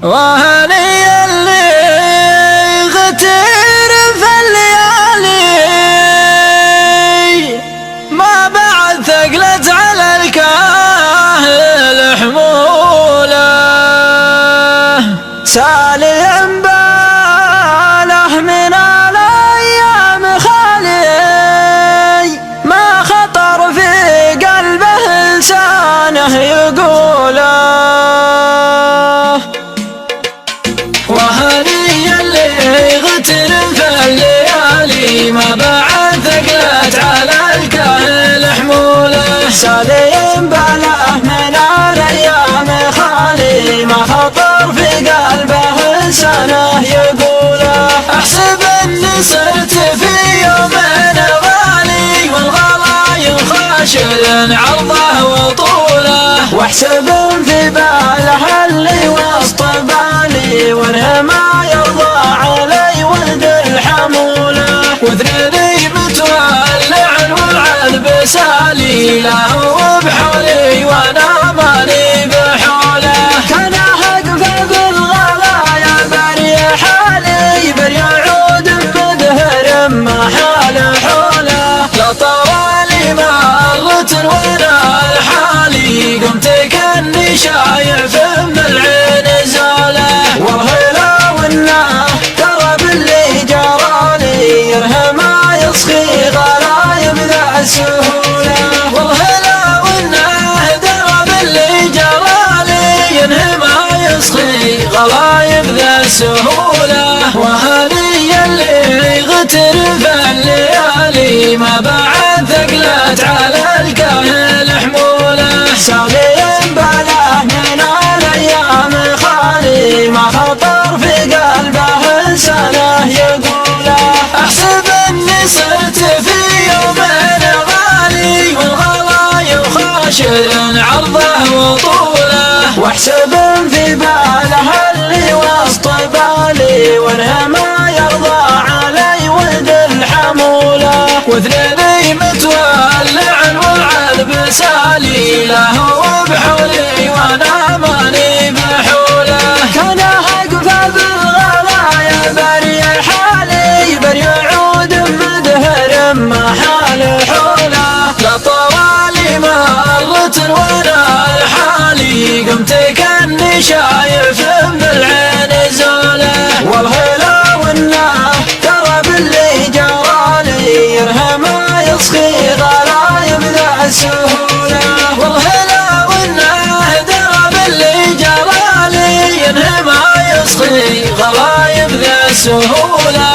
وهني اللي غتر في الليالي ما بعد ثقلت على الكاهل حموله سالي باله من الايام خالي ما خطر في قلبه لسانه يقوله وهني اللي غتر في الليالي ما بعد ثقلت على الكاهل حموله سالي باله من الايام خالي ما خطر في قلبه لسانه يقوله احسب اني صرت في يومين غالي والغلايا خاشر عرضه وطوله واحسب في باله اللي وسط بالي وانه ما يرضى علي ولد الحموله وذرني متولع والعذب سالي له بحولي وانا ماني بحوله كان اقف بالغلايا بري حالي بري عود مدهر ما حال حوله لا طوالي مرت وانا لحالي قمت كاني شايف من العين زاله والهلا والناه ترى باللي جرالي يرهم ما يصخي غلايب ذا السهوله والهلا والناه ترى باللي جرالي ينهي ما يصخي غلايب ذا السهوله وهني اللي غتر في الليالي ما بعد ثقلت على الكاهل حموله سالي باله من الايام خالي ما خطر في قلبه لسانه يقوله احسب اني صرت في يومين غالي والغلايا خاشر عرضه وطوله واحسب في باله اللي وسط بالي وانه ما يرضى علي ولد الحموله وذنبي متولع والعذب سالي له بحولي وانا ماني بحوله كان اقف بالغلايا بري حالي بري عود مدهر ما حال حوله لا طوالي مرت وانا لحالي قمت كاني شايف من العين زوله والهلا والناه ترى باللي جرالي يرهم ما يصخي غلايب ذا السهوله والهلا والناه ترى باللي جرالي ينهي ما يصخي غلايب ذا السهوله